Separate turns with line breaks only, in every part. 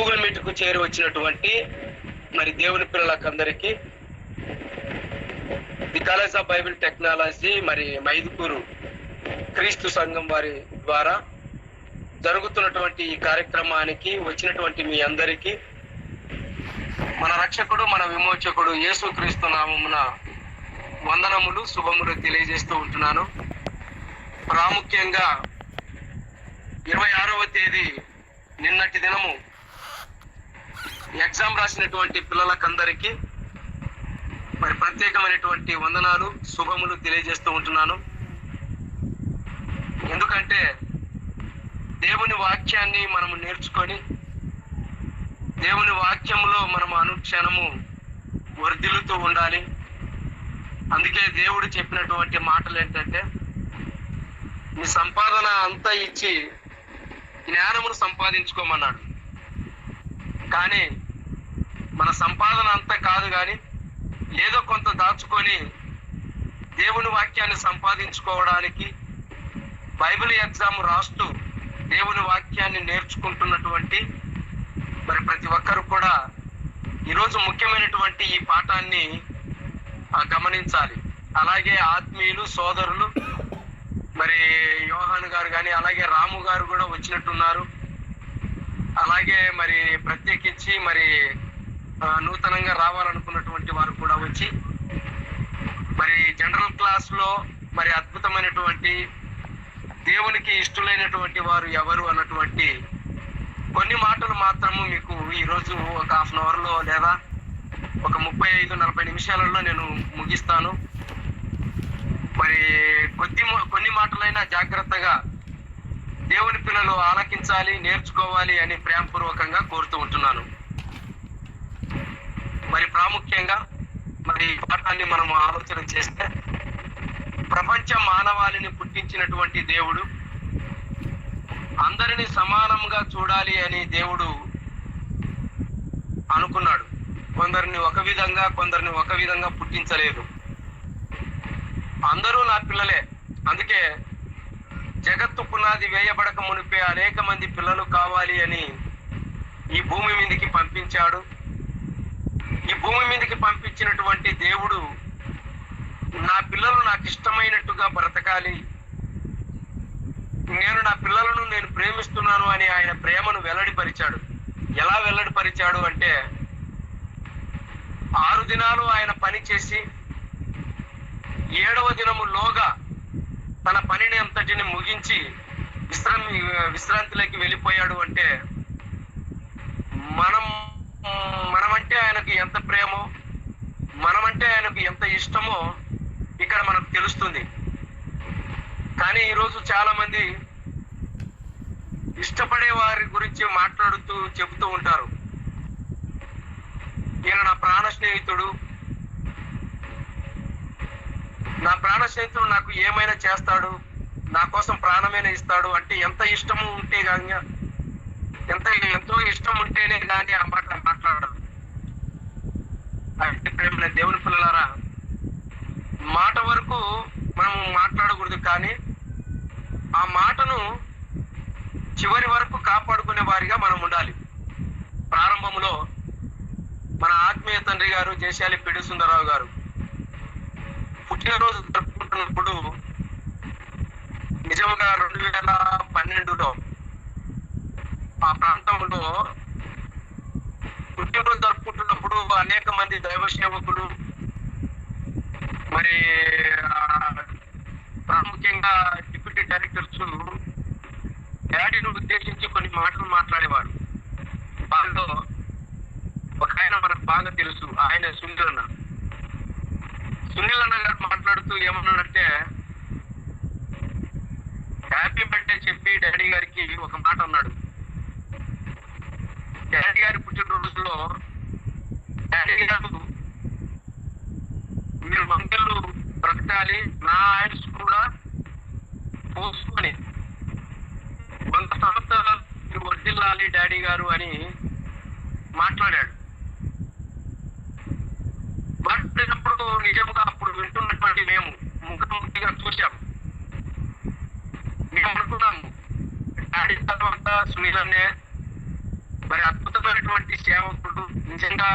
Google మీట్కు చేరి వచ్చినటువంటి మరి దేవుని పిల్లలకందరికీ the college of Bible technology మరి మైదుకూరు క్రీస్తు సంఘం వారి ద్వారా జరుగుతున్నటువంటి ఈ కార్యక్రమానికి వచ్చినటువంటి మీ అందరికీ మన రక్షకుడు మన విమోచకుడు యేసు క్రీస్తు నామమున వందనములు శుభములు తెలియజేస్తూ ఉంటున్నాను. ప్రాముఖ్యంగా 26వ తేదీ నిన్నటి దినము ఎగ్జామ్ రాసినటువంటి పిల్లలకందరికీ మరి ప్రత్యేకమైనటువంటి వందనాలు శుభములు తెలియజేస్తూ ఉంటున్నాను. ఎందుకంటే దేవుని వాక్యాన్ని మనము నేర్చుకొని దేవుని వాక్యములో మనము అనుక్షణము వర్ధిల్లుతూ ఉండాలి. అందుకే దేవుడు చెప్పినటువంటి మాటలు ఏంటంటే, నీ సంపాదన అంతా ఇచ్చి జ్ఞానమును సంపాదించుకోమన్నాడు. కానీ మన సంపాదన అంతా కాదు, కానీ ఏదో కొంత దాచుకొని దేవుని వాక్యాన్ని సంపాదించుకోవడానికి బైబిల్ ఎగ్జామ్ రాస్తూ దేవుని వాక్యాన్ని నేర్చుకుంటున్నటువంటి మరి ప్రతి ఒక్కరు కూడా ఈరోజు ముఖ్యమైనటువంటి ఈ పాఠాన్ని గమనించాలి. అలాగే ఆత్మీయులు సోదరులు మరి యోహాను గారు కానీ అలాగే రాము గారు కూడా వచ్చినట్టున్నారు. అలాగే మరి ప్రత్యేకించి మరి నూతనంగా రావాలనుకున్నటువంటి వారు కూడా వచ్చి మరి జనరల్ క్లాస్ లో మరి అద్భుతమైనటువంటి దేవునికి ఇష్టలైనటువంటి వారు ఎవరు అన్నటువంటి కొన్ని మాటలు మాత్రము మీకు ఈరోజు ఒక హాఫ్ అన్ అవర్ లో లేదా ఒక 35-40 నిమిషాలలో నేను ముగిస్తాను. మరి కొన్ని మాటలైనా జాగ్రత్తగా దేవుని పిల్లలు ఆలకించాలి, నేర్చుకోవాలి అని ప్రేమపూర్వకంగా కోరుతూ ఉంటున్నాను. మరి ప్రాముఖ్యంగా మరి పాఠాన్ని మనం ఆలోచన చేస్తే, ప్రపంచ మానవాళిని పుట్టించినటువంటి దేవుడు అందరినీ సమానంగా చూడాలి అని దేవుడు అనుకున్నాడు. కొందరిని ఒక విధంగా కొందరిని ఒక విధంగా పుట్టించలేదు. అందరూ నా పిల్లలే. అందుకే జగత్తు పునాది వేయబడక మునిపే అనేక మంది పిల్లలు కావాలి అని ఈ భూమి మీదకి పంపించాడు. ఈ భూమి మీదకి పంపించినటువంటి దేవుడు నా పిల్లలు నాకు ఇష్టమైనట్టుగా బ్రతకాలి, నేను నా పిల్లలను నేను ప్రేమిస్తున్నాను అని ఆయన ప్రేమను వెల్లడిపరిచాడు. ఎలా వెల్లడిపరిచాడు అంటే, 6 దినాలు ఆయన పని చేసి 7వ దినములోగా తన పనిని అంతటిని ముగించి విశ్రాంతిలోకి వెళ్ళిపోయాడు. అంటే మనమంటే ఆయనకు ఎంత ప్రేమో, మనమంటే ఆయనకు ఎంత ఇష్టమో ఇక్కడ మనకు తెలుస్తుంది. కానీ ఈరోజు చాలా మంది ఇష్టపడే వారి గురించి మాట్లాడుతూ చెబుతూ ఉంటారు. ఈయన నా ప్రాణ స్నేహితుడు, నాకు ఏమైనా చేస్తాడు, నా కోసం ప్రాణమైనా ఇస్తాడు అంటే ఎంత ఇష్టము ఉంటే కానీ, ఎంతో ఇష్టం ఉంటేనే కానీ ఆ మాట మాట్లాడరు. అంటే ప్రేమ దేవుని పిల్లలారా, మాట వరకు మనం మాట్లాడకూడదు, కానీ ఆ మాటను చివరి వరకు కాపాడుకునే వారిగా మనం ఉండాలి. ప్రారంభంలో మన ఆత్మీయ తండ్రి గారు జయశాలి పిడి సుందరరావు గారు పుట్టినరోజు జరుపుకుంటున్నప్పుడు, నిజంగా 2012లో ఆ ప్రాంతంలో పుట్టినరోజు జరుపుకుంటున్నప్పుడు అనేక మంది దైవ సేవకులు మరి ప్రాముఖ్యంగా డిప్యూటీ డైరెక్టర్స్ డాడీని ఉద్దేశించి కొన్ని మాటలు మాట్లాడేవాడు. వాళ్ళలో ఒక ఆయన మనకు బాగా తెలుసు, ఆయన సునీల్ అన్న గారు మాట్లాడుతూ ఏమన్నాడంటే, హ్యాపీ బర్త్డే చెప్పి డాడీ గారికి ఒక మాట అన్నాడు. డాడీ గారి పుట్టినరోజులో డాడీ గారు, మీరు మంగళ్ళు బ్రతకాలి, నా ఆయుష్ కూడా పోసుకొని 100 సంవత్సరాలు మీరు వర్ధిల్లాలి డాడీ గారు అని మాట్లాడాడు. మాట్లాడినప్పుడు నిజంగా అప్పుడు వింటున్నటువంటి మేము ముఖాముఖిగా చూసాము. మేము అనుకున్నాము డాడీ తర్వాత సునీల్ అన్నే మరి అద్భుతమైనటువంటి సేవకుడు, నిజంగా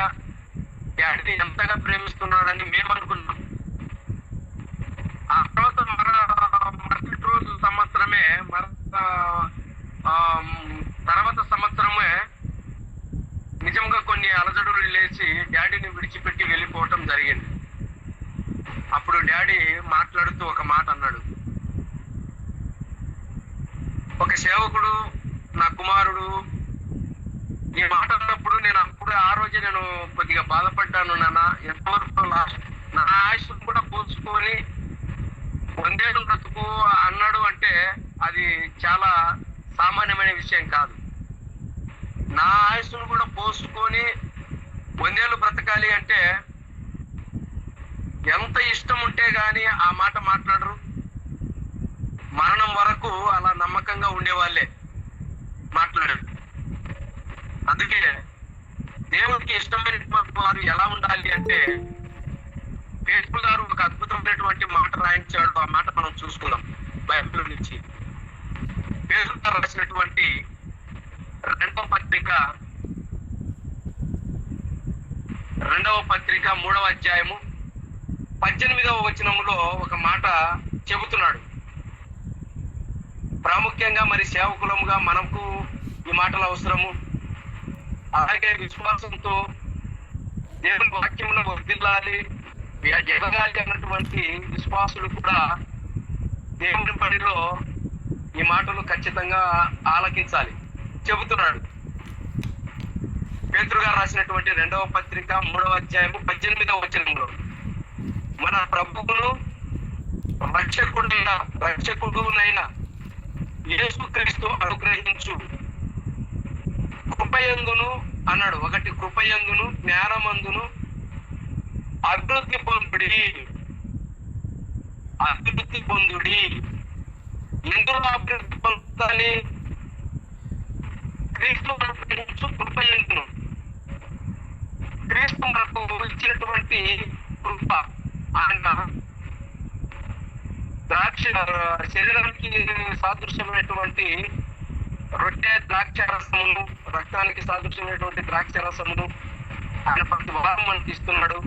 డాడీని ఎంతగా ప్రేమిస్తున్నాడని మేము అనుకున్నాం. ఆ తర్వాత మరుసటి రోజు సంవత్సరమే తర్వాత సంవత్సరమే నిజంగా కొన్ని అలజడులు లేచి డాడీని విడిచిపెట్టి వెళ్ళిపోవటం జరిగింది. అప్పుడు డాడీ మాట్లాడుతూ ఒక మాట అన్నాడు, ఒక సేవకుడు నా కుమారుడు ఈ మాట అన్నప్పుడు నేను ఆ రోజే నేను కొద్దిగా బాధపడ్డాను. నాన్న ఎంతవరకు నా ఆయుష్ కూడా పోల్చుకొని 100 ఏళ్ళు బ్రతుకు అన్నాడు అంటే అది చాలా సామాన్యమైన విషయం కాదు. నా ఆయుష్ను కూడా పోసుకొని 100 ఏళ్ళు బ్రతకాలి అంటే ఎంత ఇష్టం ఉంటే గాని ఆ మాట మాట్లాడరు. మరణం వరకు అలా నమ్మకంగా ఉండేవాళ్ళే మాట్లాడారు. అందుకే దేవుడికి ఇష్టమైనటువంటి వారు ఎలా ఉండాలి అంటే, పేతురు గారు ఒక అద్భుతమైనటువంటి మాట రాయించాడు. ఆ మాట మనం చూసుకుందాం బైబిల్ నుంచి. పేతురు గారు రాసినటువంటి 2వ పత్రిక 3వ అధ్యాయము 18వ వచనములో ఒక మాట చెబుతున్నాడు. ప్రాముఖ్యంగా మరి సేవకులముగా మనకు ఈ మాటలు అవసరము. అలాగే విశ్వాసంతో దేవుని వాక్యంలో వర్ధిల్లాలి, ఎదగాలి అన్నటువంటి విశ్వాసులు కూడా దేవుని పనిలో ఈ మాటలు ఖచ్చితంగా ఆలకించాలి చెబుతున్నాడు. పేతురు గారు రాసినటువంటి 2వ పత్రిక 3వ అధ్యాయము 18వ వచనంలో, మన ప్రభువును రక్షకుడునైన యేసుక్రీస్తు అనుగ్రహించు కృపయందును అన్నాడు. ఒకటి కృపయందును జ్ఞానమందును అభివృద్ధి పొందుడి. ఎందులో అభివృద్ధి పొందాలి? క్రీస్తు అనుగ్రహించు కృపయందును. క్రీస్తు మనకు ఇచ్చినటువంటి కృప, ఆయన శరీరానికి సాదృశ్యమైనటువంటి రొట్టె ద్రాక్ష రసమును, రక్తానికి సాదృశ్యమైనటువంటి ద్రాక్ష రసమును ఆయన ప్రతి వారం మనకి ఇస్తున్నాడు.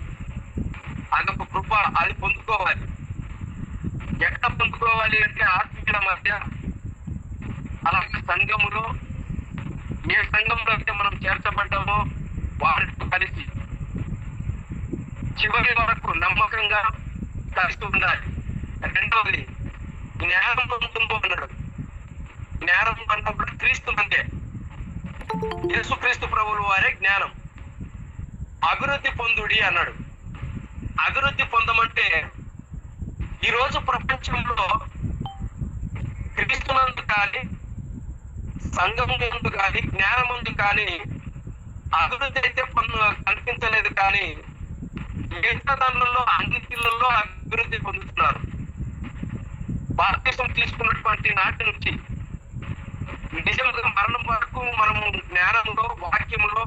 అదొక కృప, అది పొందుకోవాలి. ఎక్కడ పొందుకోవాలి అంటే ఆత్మీయుల మధ్య, అలాగే సంఘములో, ఏ సంఘంలో అయితే మనం చేర్చబడ్డామో వారితో కలిసి చివరి వరకు నమ్మకంగా కలిసి ఉండాలి. రెండవది జ్ఞానం ఉంటుందో అన్నాడు. జ్ఞానం అన్నప్పుడు క్రీస్తు అంటే యేసుక్రీస్తు ప్రభువుల వారే జ్ఞానం. అభివృద్ధి పొందుడి అన్నాడు. అభివృద్ధి పొందమంటే ఈరోజు ప్రపంచంలో క్రీస్తునందు కానీ, సంఘం ముందు కానీ, జ్ఞానం ముందు కానీ అభివృద్ధి అయితే కనిపించలేదు. కానీ మిగతా దానిలో అన్నిటిలో అభివృద్ధి పొందుతున్నారు. బాప్తిసం తీసుకున్నటువంటి నాటి నుంచి నిజంగా మరణం వరకు మనము జ్ఞానంలో, వాక్యంలో,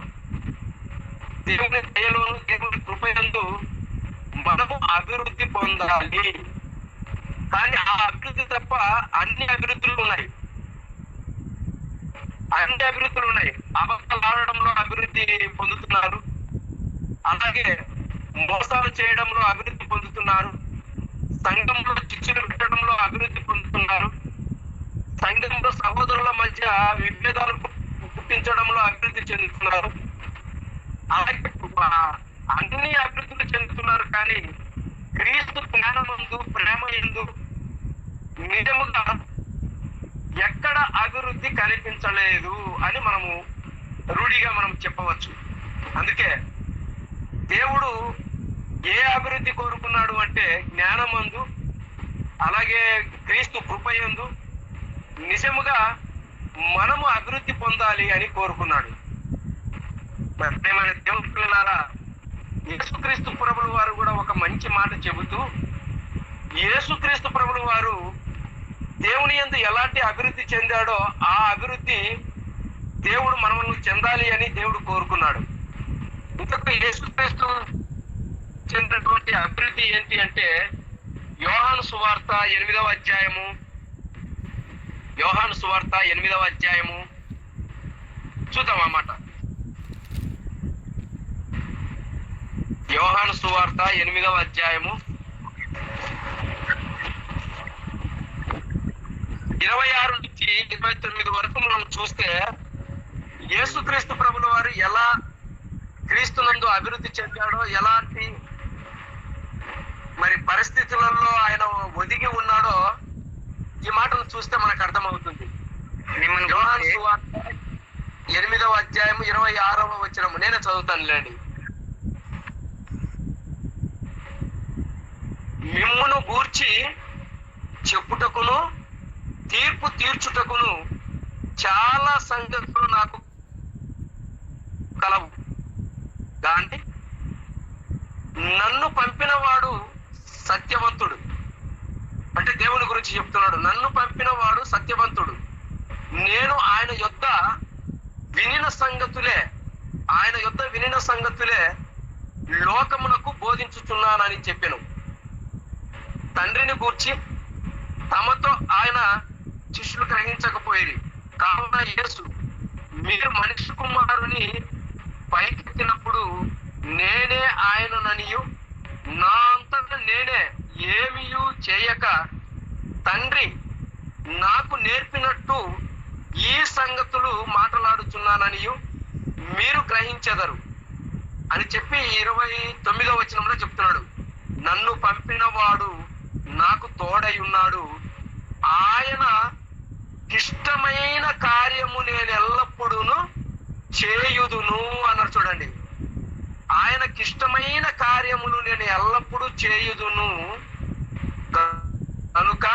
దేవుని దయలోను, దేవుని కృపయందు మనము అభివృద్ధి పొందాలి. కానీ ఆ అభివృద్ధి తప్ప అన్ని అభివృద్ధులు ఉన్నాయి. అబద్ధాలు ఆడడంలో అభివృద్ధి పొందుతున్నారు, అలాగే మోసాలు చేయడంలో అభివృద్ధి పొందుతున్నారు, సంఘంలో చిచ్చులు పెట్టడంలో అభివృద్ధి పొందుతున్నారు, సంఘంలో సహోదరుల మధ్య విభేదాలు పుట్టించడంలో అభివృద్ధి చెందుతున్నారు. అలాగే అన్ని అభివృద్ధులు చెందుతున్నారు. కానీ క్రీస్తు జ్ఞానమందు, ప్రేమ యందు నిజముగా ఎక్కడ అభివృద్ధి కనిపించలేదు అని మనము రూఢిగా మనం చెప్పవచ్చు. అందుకే దేవుడు ఏ అభివృద్ధి కోరుకున్నాడు అంటే జ్ఞానమందు, అలాగే క్రీస్తు కృపయందు నిజముగా మనము అభివృద్ధి పొందాలి అని కోరుకున్నాడు. దేవుని పిల్లలారా, యేసుక్రీస్తు ప్రభుల వారు కూడా ఒక మంచి మాట చెబుతూ, యేసుక్రీస్తు ప్రభుల వారు దేవుని యందు ఎలాంటి అభివృద్ధి చెందాడో ఆ అభివృద్ధి దేవుడు మనల్ని చెందాలి అని దేవుడు కోరుకున్నాడు. ఇంతకు యేసుక్రీస్తు చెందినటువంటి అభివృద్ధి ఏంటి అంటే యోహాను సువార్త 8వ అధ్యాయము చూద్దాం అన్నమాట. యోహాను సువార్త 8వ అధ్యాయము 26 నుంచి 29 వరకు మనం చూస్తే యేసుక్రీస్తు ప్రభుల వారు ఎలా క్రీస్తునందు అభివృద్ధి చెందాడో, ఎలాంటి మరి పరిస్థితులలో ఆయన ఒదిగి ఉన్నాడో ఈ మాటను చూస్తే మనకు అర్థమవుతుంది. యోహాను సువార్త 8వ అధ్యాయము 26వ వచనము నేనే చదువుతాను లేండి. మిమ్మును గూర్చి చెప్పుటకును తీర్పు తీర్చుటకును చాలా సంగతులు నాకు కలవు, కానీ నన్ను పంపిన వాడు సత్యవంతుడు. అంటే దేవుని గురించి చెప్తున్నాడు. నన్ను పంపిన వాడు సత్యవంతుడు. నేను ఆయన యొద్ద వినిన సంగతులే లోకమునకు బోధించుచున్నానని చెప్పెను. తండ్రిని గూర్చి తమతో ఆయన శిష్యులు గ్రహించకపోయేది. కావున యేసు, మీరు మనిషి కుమారుని పైకెత్తినప్పుడు నేనే ఆయనననియు, నా అంతటా నేనే ఏమీయూ చేయక తండ్రి నాకు నేర్పినట్టు ఈ సంగతులు మాట్లాడుచున్నాననియు మీరు గ్రహించెదరు అని చెప్పి 29వ వచనంలో చెప్తున్నాడు. నన్ను పంపిన వాడు నాకు తోడై ఉన్నాడు, ఆయన ఇష్టమైన కార్యము నేను ఎల్లప్పుడూ చేయుదును అన్నారు. చూడండి, ఆయనకిష్టమైన కార్యములు నేను ఎల్లప్పుడూ చేయుదును కనుక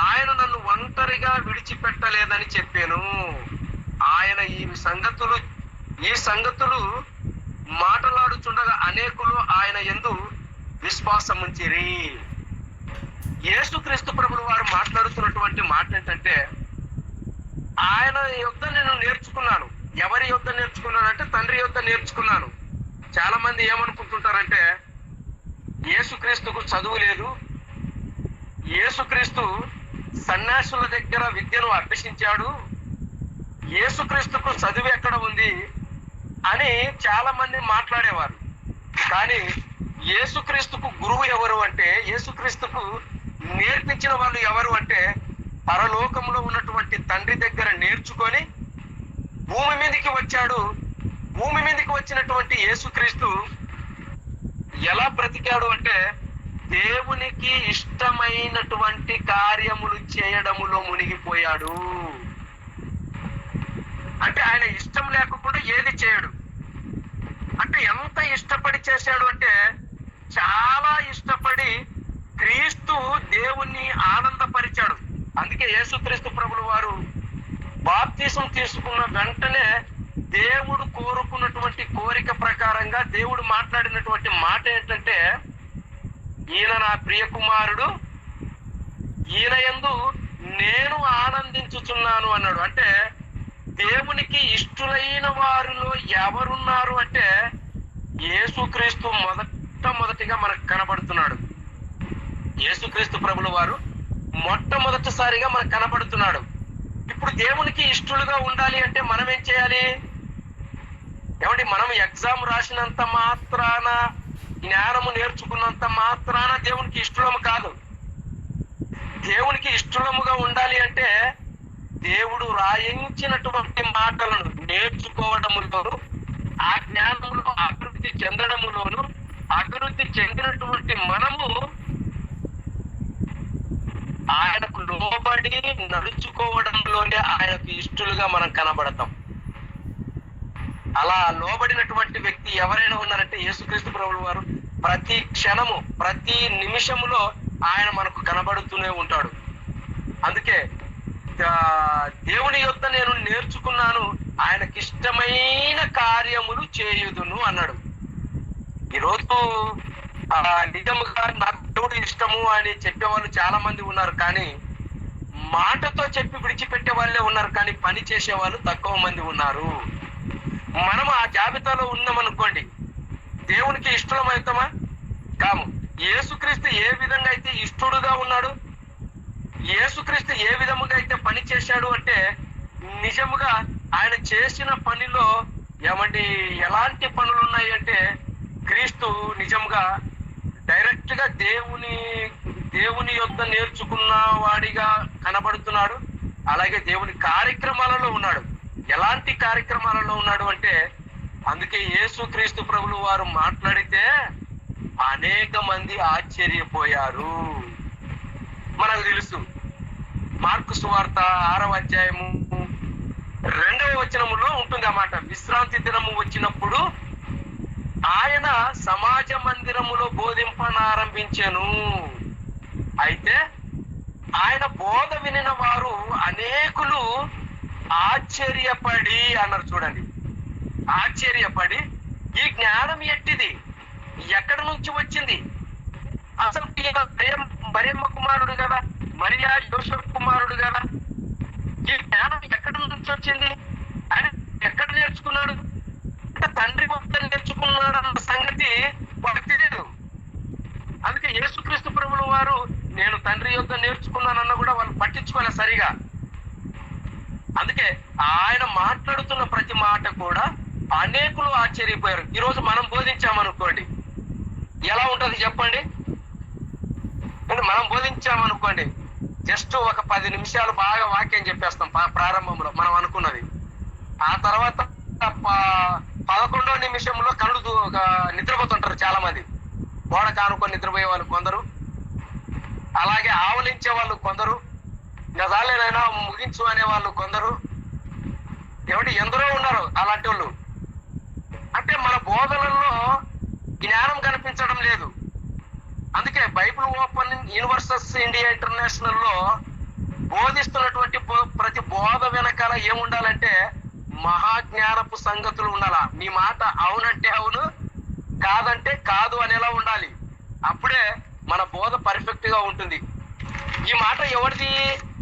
ఆయన నన్ను ఒంటరిగా విడిచిపెట్టలేదని చెప్పాను. ఆయన ఈ సంగతులు మాట్లాడుచుండగా అనేకులు ఆయన యందు విశ్వాసం ఉంచిరి. యేసుక్రీస్తు ప్రభుల వారు మాట్లాడుతున్నటువంటి మాట ఏంటంటే, ఆయన యొద్ద నేను నేర్చుకున్నాను. ఎవరి యొద్ద నేర్చుకున్నానంటే తండ్రి యొద్ద నేర్చుకున్నాను. చాలా మంది ఏమనుకుంటుంటారంటే యేసుక్రీస్తుకు చదువు లేదు, యేసుక్రీస్తు సన్యాసుల దగ్గర విద్యను అభ్యసించాడు, యేసుక్రీస్తుకు చదువు ఎక్కడ ఉంది అని చాలా మంది మాట్లాడేవారు. కానీ యేసుక్రీస్తుకు గురువు ఎవరు అంటే, యేసుక్రీస్తుకు నేర్పించిన వాళ్ళు ఎవరు అంటే, పరలోకంలో ఉన్నటువంటి తండ్రి దగ్గర నేర్చుకొని భూమి మీదకి వచ్చాడు. భూమి మీదకి వచ్చినటువంటి యేసుక్రీస్తు ఎలా బ్రతికాడు అంటే, దేవునికి ఇష్టమైనటువంటి కార్యములు చేయడములో మునిగిపోయాడు. అంటే ఆయన ఇష్టం లేకుండా ఏది చేయడు. అంటే ఎంత ఇష్టపడి చేశాడు అంటే, చాలా ఇష్టపడి క్రీస్తు దేవుణ్ణి ఆనందపరిచాడు. అందుకే యేసుక్రీస్తు ప్రభుల వారు బాప్తిసం తీసుకున్న వెంటనే దేవుడు కోరుకున్నటువంటి కోరిక ప్రకారంగా దేవుడు మాట్లాడినటువంటి మాట ఏంటంటే, ఈయన నా ప్రియ కుమారుడు, ఈయన యందు నేను ఆనందించుచున్నాను అన్నాడు. అంటే దేవునికి ఇష్టలైన వారిలో ఎవరున్నారు అంటే యేసుక్రీస్తు మొట్టమొదటిగా మనకు కనబడుతున్నాడు. యేసుక్రీస్తు ప్రభుల వారు మొట్టమొదటిసారిగా మనకు కనబడుతున్నాడు. ఇప్పుడు దేవునికి ఇష్టలుగా ఉండాలి అంటే మనం ఏం చేయాలి? ఏమండి, మనం ఎగ్జామ్ రాసినంత మాత్రాన, జ్ఞానము నేర్చుకున్నంత మాత్రాన దేవునికి ఇష్టలము కాదు. దేవునికి ఇష్టలముగా ఉండాలి అంటే దేవుడు రాయించినటువంటి మాటలను నేర్చుకోవడములోను, ఆ జ్ఞానములో అభివృద్ధి చెందడములోను, అభివృద్ధి చెందినటువంటి మనము ఆయనకు లోబడి నడుచుకోవడంలోనే ఆయనకు ఇష్టలుగా మనం కనబడతాం. అలా లోబడినటువంటి వ్యక్తి ఎవరైనా ఉన్నారంటే యేసుక్రీస్తు ప్రభువు వారు. ప్రతి క్షణము, ప్రతి నిమిషములో ఆయన మనకు కనబడుతూనే ఉంటాడు. అందుకే దేవుని యొద్ద నేను నేర్చుకున్నాను, ఆయనకి ఇష్టమైన కార్యములు చేయుదును అన్నాడు. ఈరోజు నిజముగా నాకు దేవుడు ఇష్టము అని చెప్పేవాళ్ళు చాలా మంది ఉన్నారు, కానీ మాటతో చెప్పి విడిచిపెట్టే వాళ్ళే ఉన్నారు, కానీ పని చేసే వాళ్ళు తక్కువ మంది ఉన్నారు. మనం ఆ జాబితాలో ఉన్నామనుకోండి, దేవునికి ఇష్టం అవుతామా? కాము. యేసుక్రీస్తు ఏ విధంగా అయితే ఇష్టడుగా ఉన్నాడు, యేసుక్రీస్తు ఏ విధముగా అయితే పని చేశాడు అంటే, నిజముగా ఆయన చేసిన పనిలో ఏమండి ఎలాంటి పనులు ఉన్నాయి అంటే, క్రీస్తు నిజంగా డైరెక్ట్ గా దేవుని యొద్ద నేర్చుకున్న వాడిగా కనబడుతున్నాడు. అలాగే దేవుని కార్యక్రమాలలో ఉన్నాడు. ఎలాంటి కార్యక్రమాలలో ఉన్నాడు అంటే, అందుకే యేసుక్రీస్తు ప్రభులు వారు మాట్లాడితే అనేక మంది ఆశ్చర్యపోయారు. మనకు తెలుసు, మార్కు సువార్త 6వ అధ్యాయము 2వ వచనములో ఉంటుంది అన్నమాట. విశ్రాంతి దినము వచ్చినప్పుడు ఆయన సమాజ మందిరములో బోధింపనారంభించెను. అయితే ఆయన బోధ వినిన వారు అనేకులు ఆశ్చర్యపడి అన్నారు. చూడండి, ఆశ్చర్యపడి ఈ జ్ఞానం ఎట్టిది, ఎక్కడి నుంచి వచ్చింది, అసలు మరియమ్మ కుమారుడు కదా, మరియా యోసేపు కుమారుడు కదా, ఈ జ్ఞానం ఎక్కడి నుంచి వచ్చింది, ఆయన ఎక్కడ నేర్చుకున్నాడు అంటే తండ్రి వద్ద నేర్చుకున్నాడు అన్న సంగతి వాళ్ళకి తెలియదు. అందుకే యేసుక్రీస్తు ప్రభుల వారు నేను తండ్రి యొద్ద నేర్చుకున్నానన్న కూడా వాళ్ళు పట్టించుకోలేదు సరిగా. అందుకే ఆయన మాట్లాడుతున్న ప్రతి మాట కూడా అనేకులు ఆశ్చర్యపోయారు. ఈరోజు మనం బోధించామనుకోండి ఎలా ఉంటది చెప్పండి. మనం బోధించామనుకోండి, జస్ట్ ఒక 10 నిమిషాలు బాగా వాక్యం చెప్పేస్తాం ప్రారంభంలో మనం అనుకున్నది. ఆ తర్వాత 11వ నిమిషంలో కళ్ళు నిద్రపోతుంటారు చాలా మంది. గోడ కానుకొని నిద్రపోయే వాళ్ళు కొందరు, అలాగే ఆవలించే వాళ్ళు కొందరు, గదాలేనైనా ముగించు అనే వాళ్ళు కొందరు, ఎందరో ఉన్నారు అలాంటి వాళ్ళు. అంటే మన బోధనల్లో జ్ఞానం కనిపించడం లేదు. అందుకే Bible open universals India international లో బోధిస్తున్నటువంటి ప్రతి బోధ వెనకాల ఏముండాలంటే మహాజ్ఞానపు సంగతులు ఉండాలా. నీ మాట అవునంటే అవును, కాదంటే కాదు అనేలా ఉండాలి. అప్పుడే మన బోధ పర్ఫెక్ట్ గా ఉంటుంది. ఈ మాట ఎవరిది?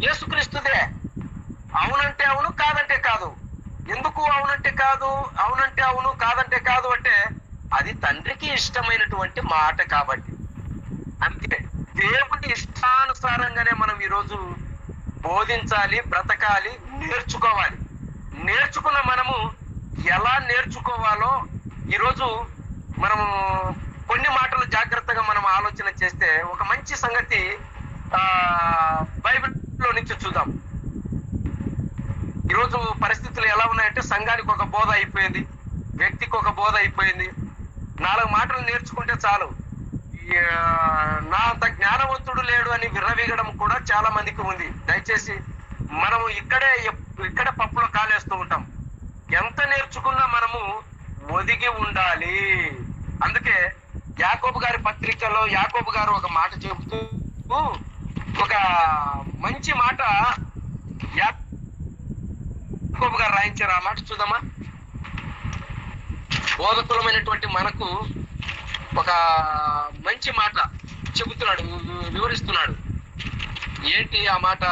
యేసుక్రీస్తుదే. అవునంటే అవును, కాదంటే కాదు. ఎందుకు అవునంటే కాదు, అవునంటే అవును, కాదంటే కాదు అంటే అది తండ్రికి ఇష్టమైనటువంటి మాట కాబట్టి. అంతే, దేవుని ఇష్టానుసారంగానే మనం ఈరోజు బోధించాలి, బ్రతకాలి, నేర్చుకోవాలి. నేర్చుకున్న మనము ఎలా నేర్చుకోవాలో ఈరోజు మనము కొన్ని మాటలు జాగ్రత్తగా మనం ఆలోచన చేస్తే ఒక మంచి సంగతి బైబిల్లో నుంచి చూద్దాం. ఈరోజు పరిస్థితులు ఎలా ఉన్నాయంటే సంఘానికి ఒక బోధ అయిపోయింది, వ్యక్తికి ఒక బోధ అయిపోయింది. 4 మాటలు నేర్చుకుంటే చాలు, నా అంత జ్ఞానవంతుడు లేడు అని విర్రవీగడం కూడా చాలా మందికి ఉంది. దయచేసి మనము ఇక్కడే పప్పులో కాలేస్తూ ఉంటాం. ఎంత నేర్చుకున్నా మనము ఒదిగి ఉండాలి. అందుకే యాకోబు గారి పత్రికలో యాకోబు గారు ఒక మాట చెబుతూ ఒక మంచి మాట యాకోబు గారు రాయించారు. ఆ మాట చూద్దామా? బోధకులమైనటువంటి మనకు ఒక మంచి మాట చెబుతున్నాడు, వివరిస్తున్నాడు. ఏంటి ఆ మాట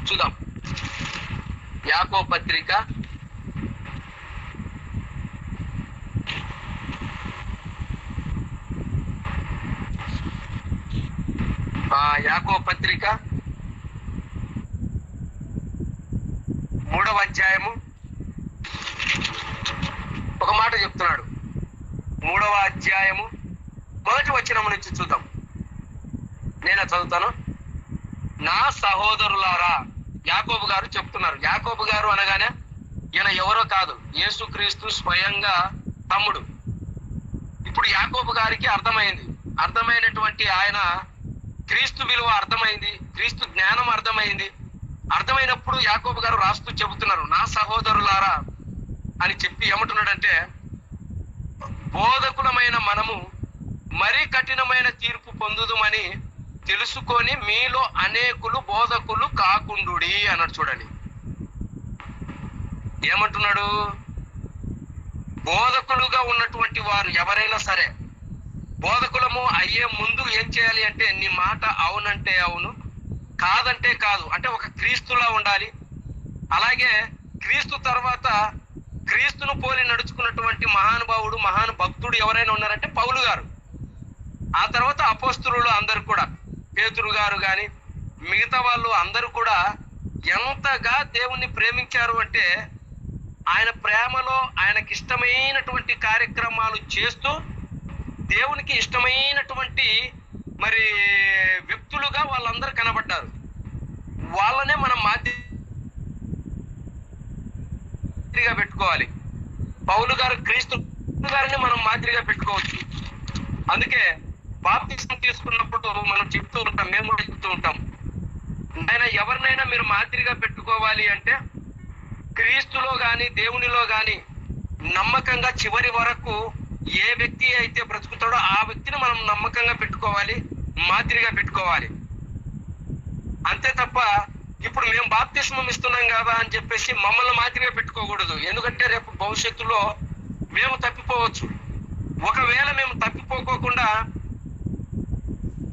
చూద్దాం. యాకోబు పత్రిక 3వ అధ్యాయము ఒక మాట చెప్తున్నాడు. 3వ అధ్యాయము 1వ వచనం నుంచి చూద్దాం. నేను చదువుతాను. నా సహోదరులారా, యాకోబు గారు చెప్తున్నారు. యాకోబు గారు అనగానే ఈయన ఎవరో కాదు, యేసుక్రీస్తు స్వయంగా తమ్ముడు. ఇప్పుడు యాకోబు గారికి అర్థమైనటువంటి ఆయన క్రీస్తు విలువ అర్థమైంది, క్రీస్తు జ్ఞానం అర్థమైంది. అర్థమైనప్పుడు యాకోబు గారు రాస్తూ చెబుతున్నారు, నా సహోదరులారా అని చెప్పి ఏమంటున్నాడంటే, బోధకులమైన మనము మరీ కఠినమైన తీర్పు పొందుదుమని తెలుసుకొని మీలో అనేకులు బోధకులు కాకుండుడి అన్నాడు. చూడండి ఏమంటున్నాడు. బోధకులుగా ఉన్నటువంటి వారు ఎవరైనా సరే, బోధకులము అయ్యే ముందు ఏం చేయాలి అంటే, నీ మాట అవునంటే అవును, కాదంటే కాదు. అంటే ఒక క్రీస్తులా ఉండాలి. అలాగే క్రీస్తు తర్వాత క్రీస్తును పోలి నడుచుకున్నటువంటి మహానుభావుడు, భక్తుడు ఎవరైనా ఉన్నారంటే పౌలు గారు. ఆ తర్వాత అపోస్తలులు అందరు కూడా, పేతురు గారు కానీ మిగతా వాళ్ళు అందరూ కూడా ఎంతగా దేవుణ్ణి ప్రేమించారు అంటే ఆయన ప్రేమలో ఆయనకి ఇష్టమైనటువంటి కార్యక్రమాలు చేస్తూ దేవునికి ఇష్టమైనటువంటి మరి వ్యక్తులుగా వాళ్ళందరూ కనబడ్డారు. వాళ్ళనే మనం మాదిరిగా పెట్టుకోవాలి. పౌలు గారు క్రీస్తు గారిని మనం మాదిరిగా పెట్టుకోవచ్చు. అందుకే బాప్తిసం తీసుకున్నప్పుడు మనం చెప్తూ ఉంటాం, మేము కూడా చెప్తూ ఉంటాం, ఆయన ఎవరినైనా మీరు మాదిరిగా పెట్టుకోవాలి అంటే క్రీస్తులో గాని దేవునిలో గాని నమ్మకంగా చివరి వరకు ఏ వ్యక్తి అయితే బ్రతుకుతాడో ఆ వ్యక్తిని మనం నమ్మకంగా పెట్టుకోవాలి, మాదిరిగా పెట్టుకోవాలి. అంతే తప్ప ఇప్పుడు మేము బాప్తిస్మం ఇస్తున్నాం కదా అని చెప్పేసి మమ్మల్ని మాదిరిగా పెట్టుకోకూడదు. ఎందుకంటే రేపు భవిష్యత్తులో మేము తప్పిపోవచ్చు. ఒకవేళ మేము తప్పిపోకోకుండా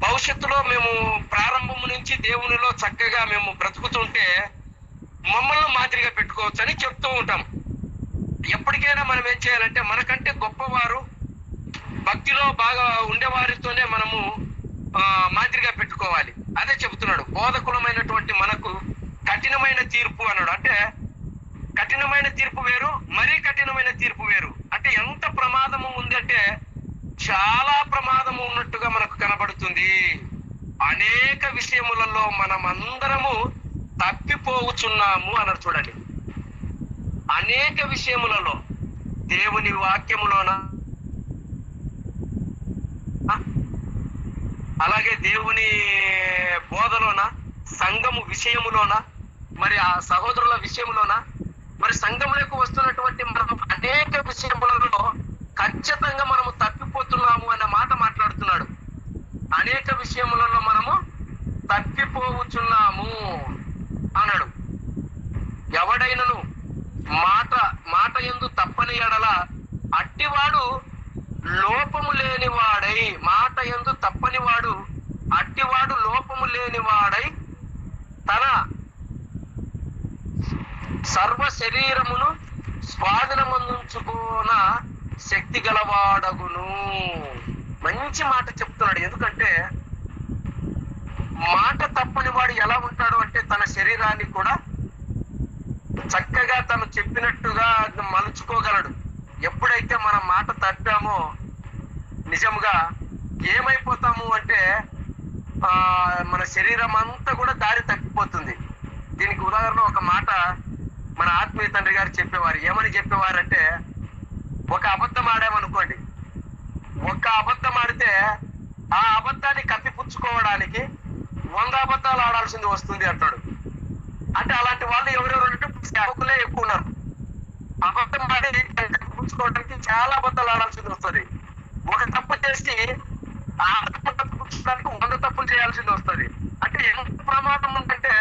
భవిష్యత్తులో మేము ప్రారంభం నుంచి దేవునిలో చక్కగా మేము బ్రతుకుతుంటే మమ్మల్ని మాదిరిగా పెట్టుకోవచ్చు అని చెప్తూ ఉంటాం. ఎప్పటికైనా మనం ఏం చేయాలంటే మనకంటే గొప్పవారు భక్తిలో బాగా ఉండేవారితోనే మనము మాదిరిగా పెట్టుకోవాలి. అదే చెబుతున్నాడు, బోధకులమైనటువంటి మనకు కఠినమైన తీర్పు అన్నాడు. అంటే కఠినమైన తీర్పు వేరు, మరీ కఠినమైన తీర్పు వేరు. అంటే ఎంత ప్రమాదము ఉందంటే చాలా ప్రమాదము ఉన్నట్టుగా మనకు కనబడుతుంది. అనేక విషయములలో మనం అందరము తప్పిపోవచ్చున్నాము అన్నాడు. చూడండి, అనేక విషయములలో దేవుని వాక్యములోన, అలాగే దేవుని బోధలోన, సంఘము విషయములోన, మరి ఆ సహోదరుల విషయములోన, మరి సంఘంలోకి వస్తున్నటువంటి మనం అనేక విషయములలో ఖచ్చితంగా మనము తప్పిపోతున్నాము అన్న మాట మాట్లాడుతున్నాడు. అనేక విషయములలో మనము తప్పిపోవచ్చున్నాము అన్నాడు. ఎవడైనను మాట యందు తప్పని ఎడల అట్టివాడు లోపము లేనివాడై, మాట యందు తప్పని వాడు అట్టివాడు లోపము లేనివాడై తన సర్వ శరీరమును స్వాధీనమందుంచుకోన శక్తి గలవాడగును. మంచి మాట చెప్తున్నాడు. ఎందుకంటే మాట తప్పని వాడు ఎలా ఉంటాడు అంటే తన శరీరాన్ని కూడా చక్కగా తను చెప్పినట్టుగా మలుచుకోగలడు. ఎప్పుడైతే మనం మాట తప్పామో నిజంగా ఏమైపోతాము అంటే మన శరీరం అంతా కూడా దారి తప్పిపోతుంది. దీనికి ఉదాహరణ ఒక మాట మన ఆత్మీయ తండ్రి గారు చెప్పేవారు. ఏమని చెప్పేవారంటే, ఒక అబద్ధం ఆడామనుకోండి, ఒక్క అబద్ధం ఆడితే ఆ అబద్ధాన్ని కప్పిపుచ్చుకోవడానికి 100 అబద్ధాలు ఆడాల్సింది వస్తుంది అంటాడు. అంటే అలాంటి వాళ్ళు ఎవరెవరు అంటే సేవకులే ఎక్కువ ఉన్నారు. అబద్ధం ఆడి కప్పిపుచ్చుకోవడానికి చాలా అబద్ధాలు ఆడాల్సింది వస్తుంది. ఒక తప్పు చేసి ఆ తప్పు కప్పిపుచ్చుకోవడానికి 100 తప్పులు చేయాల్సింది వస్తుంది. అంటే ఎంత ప్రమాదం ఉందంటే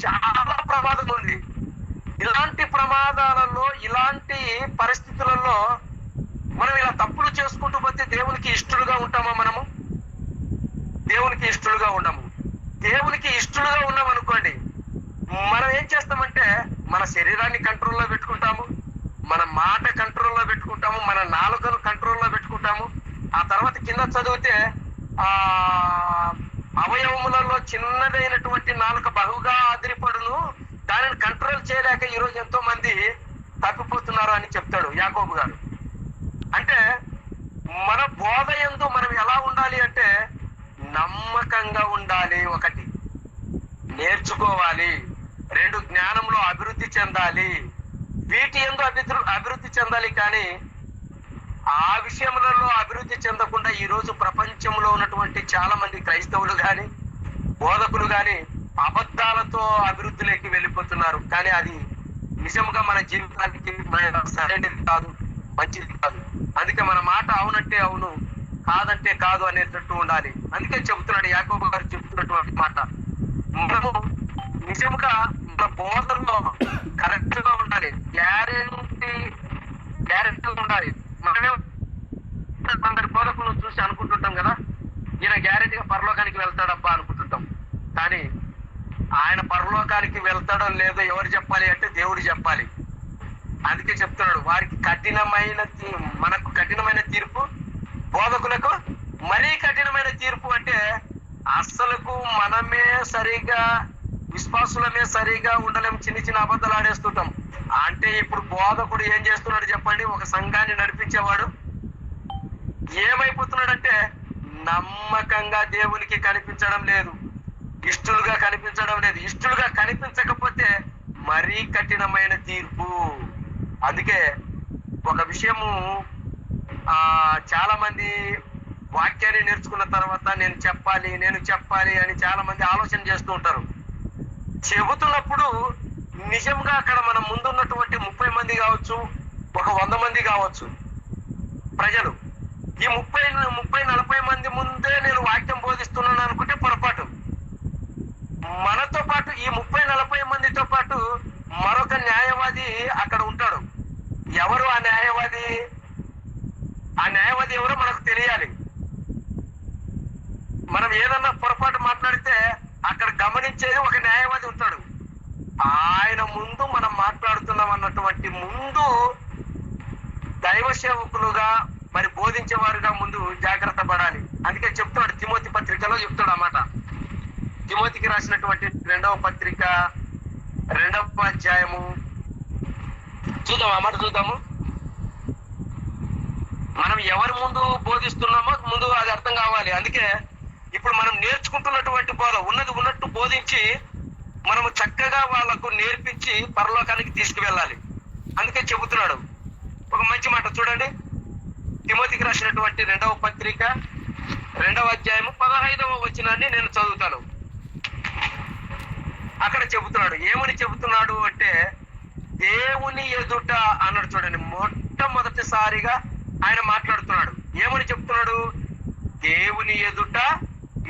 చాలా ప్రమాదం ఉంది. ఇలాంటి ప్రమాదాలలో, ఇలాంటి పరిస్థితులలో మనం ఇలా తప్పులు చేసుకుంటూ పోతే దేవునికి ఇష్టలుగా ఉంటామా? మనము దేవునికి ఇష్టలుగా ఉండము. దేవునికి ఇష్టలుగా ఉన్నాం అనుకోండి, మనం ఏం చేస్తామంటే మన శరీరాన్ని కంట్రోల్లో పెట్టుకుంటాము, మన మాట కంట్రోల్లో పెట్టుకుంటాము, మన నాలుకను కంట్రోల్లో పెట్టుకుంటాము. ఆ తర్వాత కింద చదివితే అవయవములలో చిన్నదైనటువంటి నాలుక బహుగా ఆదిరిపడును, దానిని కంట్రోల్ చేయలేక ఈరోజు ఎంతో మంది తప్పిపోతున్నారు అని చెప్తాడు యాకోబు గారు. అంటే మన బోధ యందు మనం ఎలా ఉండాలి అంటే నమ్మకంగా ఉండాలి. ఒకటి నేర్చుకోవాలి, 2 జ్ఞానంలో అభివృద్ధి చెందాలి. వీటి యందు అభివృద్ధి చెందాలి. కానీ ఆ విషయములలో అభివృద్ధి చెందకుండా ఈరోజు ప్రపంచంలో ఉన్నటువంటి చాలా మంది క్రైస్తవులు కానీ బోధకులు కానీ అబద్ధాలతో అభివృద్ధిలోకి వెళ్ళిపోతున్నారు. కానీ అది నిజంగా మన జీవితానికి సరైనది కాదు, మంచిది కాదు. అందుకే మన మాట అవునంటే అవును, కాదంటే కాదు అనేటట్టు ఉండాలి. అందుకే చెబుతున్నాడు యాకోబు గారు చెప్తున్నటువంటి మాట, మనము నిజంగా మన బోధనలో కరెక్ట్ గా ఉండాలి, గ్యారెంటీగా ఉండాలి. మనమే కొందరి బోధకులను చూసి అనుకుంటుంటాం కదా, ఈయన గ్యారెంటీగా పరలోకానికి వెళ్తాడబ్బా అనుకుంటుంటాం. కానీ ఆయన పరలోకానికి వెళ్తాడో లేదో ఎవరు చెప్పాలి అంటే దేవుడు చెప్పాలి. అందుకే చెప్తున్నాడు, వారికి మనకు కఠినమైన తీర్పు, బోధకులకు మరీ కఠినమైన తీర్పు. అంటే అస్సలకు మనమే సరిగా, విశ్వాసులమే సరిగా ఉండలేము, చిన్న చిన్న అబద్ధాలు ఆడేస్తుంటాం. అంటే ఇప్పుడు బోధకుడు ఏం చేస్తున్నాడు చెప్పండి? ఒక సంఘాన్ని నడిపించేవాడు ఏమైపోతున్నాడంటే నమ్మకంగా దేవునికి కనిపించడం లేదు, ఇష్టలుగా కనిపించడం లేదు. ఇష్టలుగా కనిపించకపోతే మరీ కఠినమైన తీర్పు. అందుకే ఒక విషయము చాలా మంది వాక్యాన్ని నేర్చుకున్న తర్వాత నేను చెప్పాలి అని చాలా మంది ఆలోచన చేస్తూ ఉంటారు. చెబుతున్నప్పుడు నిజంగా అక్కడ మనం ముందున్నటువంటి 30 మంది కావచ్చు, ఒక 100 మంది కావచ్చు ప్రజలు, ఈ 30-40 మంది ముందే నేను వాక్యం బోధిస్తున్నాను అనుకుంటే పొరపాటు. మనతో పాటు ఈ 30-40 మందితో పాటు మరొక న్యాయవాది అక్కడ ఉంటాడు. ఎవరు ఆ న్యాయవాది? ఆ న్యాయవాది ఎవరో మనకు తెలియాలి. మనం ఏదన్నా పొరపాటు మాట్లాడితే అక్కడ గమనించేది ఒక న్యాయవాది ఉంటాడు. ఆయన ముందు మనం మాట్లాడుతున్నాం అన్నటువంటి ముందు దైవ సేవకులుగా మరి బోధించేవారుగా ముందు జాగ్రత్త పడాలి. అందుకే చెప్తాడు, తిమోతి పత్రికలో చెప్తాడు అన్నమాట. తిమోతికి రాసినటువంటి 2వ పత్రిక 2వ అధ్యాయము చూద్దాం, అన్నమాట చూద్దాము. మనం ఎవరి ముందు బోధిస్తున్నామో ముందు అది అర్థం కావాలి. అందుకే ఇప్పుడు మనం నేర్చుకుంటున్నటువంటి బోధ ఉన్నది ఉన్నట్టు బోధించి మనము చక్కగా వాళ్లకు నేర్పించి పరలోకానికి తీసుకువెళ్ళాలి. అందుకే చెబుతున్నాడు ఒక మంచి మాట చూడండి. తిమోతికి రాసినటువంటి 2వ పత్రిక 2వ అధ్యాయము 15వ వచనాన్ని నేను చదువుతాను. అక్కడ చెబుతున్నాడు, ఏమని చెబుతున్నాడు అంటే దేవుని ఎదుట అన్నాడు. చూడండి, మొట్టమొదటిసారిగా ఆయన మాట్లాడుతున్నాడు. ఏమని చెప్తున్నాడు? దేవుని ఎదుట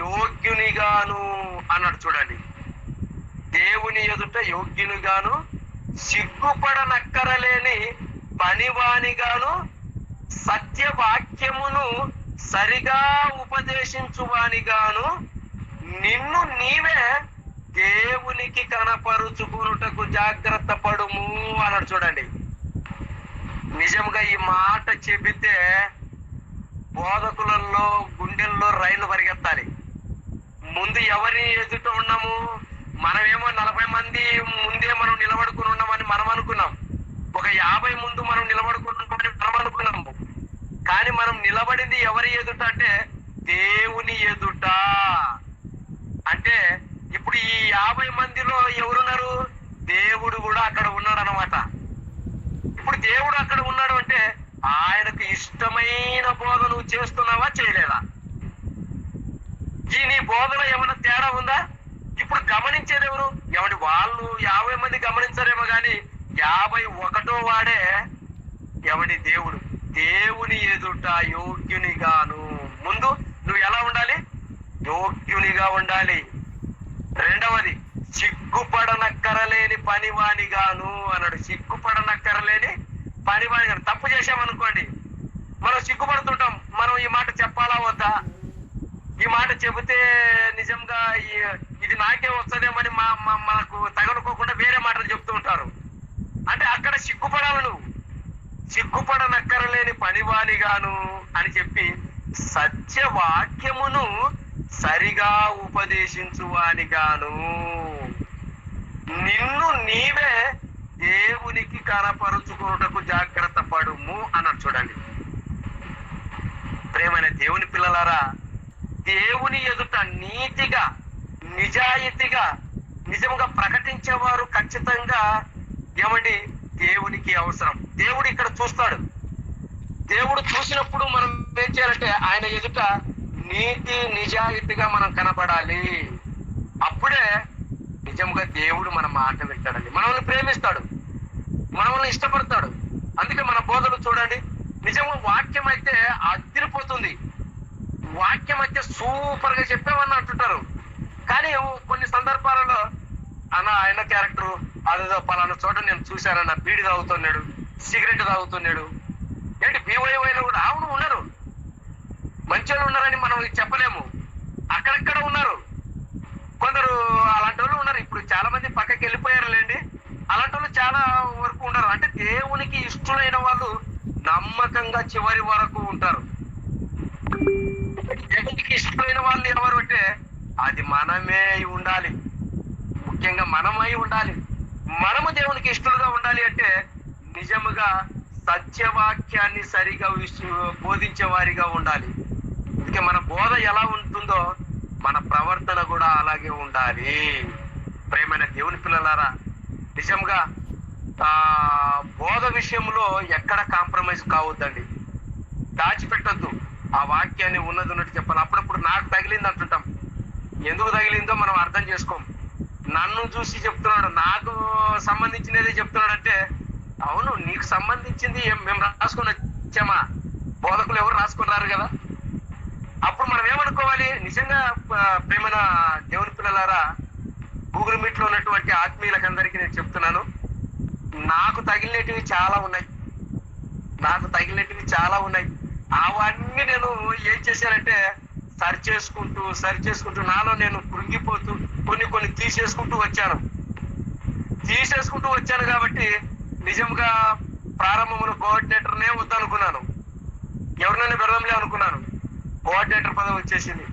యోగ్యునిగాను అన్నాడు. చూడండి, దేవుని ఎదుట యోగ్యునిగాను, సిగ్గుపడనక్కరలేని పనివానిగాను, సత్యవాక్యమును సరిగా ఉపదేశించువానిగాను, నిన్ను నీవే దేవునికి కనపరుచుకునుటకు జాగ్రత్త పడుము అన్నాడు. చూడండి, నిజంగా ఈ మాట చెబితే బోధకులలో గుండెల్లో రైలు పరిగెత్తాలి. ముందు ఎవరి ఎదుట ఉన్నాము? మనమేమో 40 మంది ముందే మనం నిలబడుకుని ఉన్నామని మనం అనుకున్నాం. ఒక 50 ముందు మనం నిలబడుకున్నామని మనం అనుకున్నాము. కానీ మనం నిలబడింది ఎవరి ఎదుట అంటే దేవుని ఎదుట. అంటే ఇప్పుడు ఈ 50 మందిలో ఎవరున్నారు? దేవుడు కూడా అక్కడ ఉన్నాడు అన్నమాట. ఇప్పుడు దేవుడు అక్కడ ఉన్నాడు అంటే ఆయనకు ఇష్టమైన బోధ నువ్వు చేస్తున్నావా చేయలేదా? ఈ నీ బోధలో ఏమైనా తేడా ఉందా? ఇప్పుడు గమనించేది ఎవరు? ఎవరి వాళ్ళు 50 మంది గమనించరేమో కానీ 51వ వాడే ఎవడి? దేవుడు. దేవుని ఎదుట యోగ్యునిగాను. ముందు నువ్వు ఎలా ఉండాలి? యోగ్యునిగా ఉండాలి. రెండవది, సిగ్గుపడనక్కరలేని పనివానిగాను అన్నాడు. సిగ్గుపడనక్కరలేని పనివానిగాను. తప్పు చేసామనుకోండి, మనం సిగ్గుపడుతుంటాం. మనం ఈ మాట చెప్పాలా వద్దా? ఈ మాట చెబితే నిజంగా ఇది నాకే వస్తుందేమని మనకు తగలుకోకుండా వేరే మాటలు చెప్తూ ఉంటారు. అంటే అక్కడ సిగ్గుపడాలి నువ్వు. సిగ్గుపడనక్కరలేని పనివానిగాను అని చెప్పి సత్యవాక్యమును సరిగా ఉపదేశించువానిగాను, నిన్ను నీవే దేవునికి కనపరుచుకున్నటకు జాగ్రత్త పడుము అన్నాడు. చూడండి, ప్రేమైన దేవుని పిల్లలారా, దేవుని ఎదుట నీతిగా నిజాయితీగా నిజంగా ప్రకటించేవారు ఖచ్చితంగా ఏమండి దేవునికి అవసరం. దేవుడు ఇక్కడ చూస్తాడు. దేవుడు చూసినప్పుడు మనం ఏం చేయాలంటే ఆయన ఎదుట నీతి నిజాయితీగా మనం కనపడాలి. అప్పుడే నిజంగా దేవుడు మన మాట వింటాడండి. మనల్ని ప్రేమిస్తాడు, మనల్ని ఇష్టపడతాడు. అందుకే మన బోధలు చూడండి, నిజంగా వాక్యం అయితే అదిరిపోతుంది. వాక్యం అయితే సూపర్ గా చెప్పామని అంటుంటారు. కానీ కొన్ని సందర్భాలలో ఆయన క్యారెక్టర్ అదేదో పలానా చోట నేను చూశానన్న, బీడి తాగుతున్నాడు, సిగరెట్ తాగుతున్నాడు. ఏంటి బీవైలో కూడా అవును ఉన్నారు, మంచి వాళ్ళు ఉన్నారని మనం చెప్పలేము. అక్కడక్కడ ఉన్నారు కొందరు, అలాంటి వాళ్ళు ఉన్నారు. ఇప్పుడు చాలా మంది పక్కకి వెళ్ళిపోయారులేండి. అలాంటి వాళ్ళు చాలా వరకు ఉన్నారు. అంటే దేవునికి ఇష్టమైన వాళ్ళు నమ్మకంగా చివరి వరకు ఉంటారు. దేవునికి ఇష్టమైన వాళ్ళు ఎవరు అంటే అది మనమే ఉండాలి. ముఖ్యంగా మనమై ఉండాలి. మనము దేవునికి ఇష్టలుగా ఉండాలి అంటే నిజముగా సత్యవాక్యాన్ని సరిగా బోధించే వారిగా ఉండాలి. అందుకే మన బోధ ఎలా ఉంటుందో మన ప్రవర్తన కూడా అలాగే ఉండాలి. ప్రేమైన దేవుని పిల్లలారా, నిజంగా బోధ విషయంలో ఎక్కడ కాంప్రమైజ్ కావద్దండి. దాచిపెట్టద్దు. ఆ వాక్యాన్ని ఉన్నది ఉన్నట్టు చెప్పాలి. అప్పుడప్పుడు నాకు తగిలింది అంటుంటాం. ఎందుకు తగిలిందో మనం అర్థం చేసుకోం. నన్ను చూసి చెప్తున్నాడు, నాకు సంబంధించినదే చెప్తున్నాడు అంటే, అవును నీకు సంబంధించింది మేము రాసుకొని వచ్చామా? బోధకులు ఎవరు రాసుకొని రారు కదా. అప్పుడు మనం ఏమనుకోవాలి? నిజంగా ప్రేమైన దేవుని పిల్లలారా, గూగుల్ మీట్ లో ఉన్నటువంటి ఆత్మీయులకు అందరికీ నేను చెప్తున్నాను, నాకు తగిలినటివి చాలా ఉన్నాయి. అవన్నీ నేను ఏం చేశానంటే సరి చేసుకుంటూ నాలో నేను కృంగిపోతూ కొన్ని తీసేసుకుంటూ వచ్చాను కాబట్టి నిజంగా ప్రారంభంలో కోఆర్డినేటర్నే వద్దనుకున్నాను. ఎవరినైనా పెడదాంలే అనుకున్నాను. కోఆర్డినేటర్ పదవి వచ్చేసింది.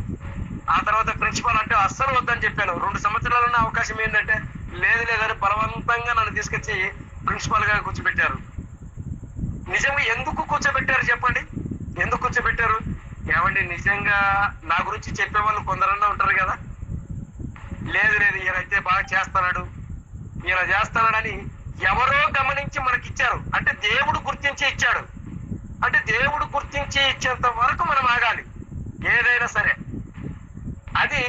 ఆ తర్వాత ప్రిన్సిపాల్ అంటే అస్సలు వద్దని చెప్పాను. 2 సంవత్సరాలున్న అవకాశం ఏంటంటే లేదని బలవంతంగా నన్ను తీసుకొచ్చి ప్రిన్సిపాల్ గా కూర్చోబెట్టారు. నిజంగా ఎందుకు కూర్చోబెట్టారు చెప్పండి? ఎందుకు కూర్చోబెట్టారు? ఏమండి, నిజంగా నా గురించి చెప్పే వాళ్ళు కొందరన్నా ఉంటారు కదా, లేదు ఈయనైతే బాగా చేస్తున్నాడని ఎవరో గమనించి మనకిచ్చారు. అంటే దేవుడు గుర్తించి ఇచ్చాడు. అంటే దేవుడు గుర్తించి ఇచ్చేంత వరకు మనం ఆగాలి. ఏదైనా సరే అది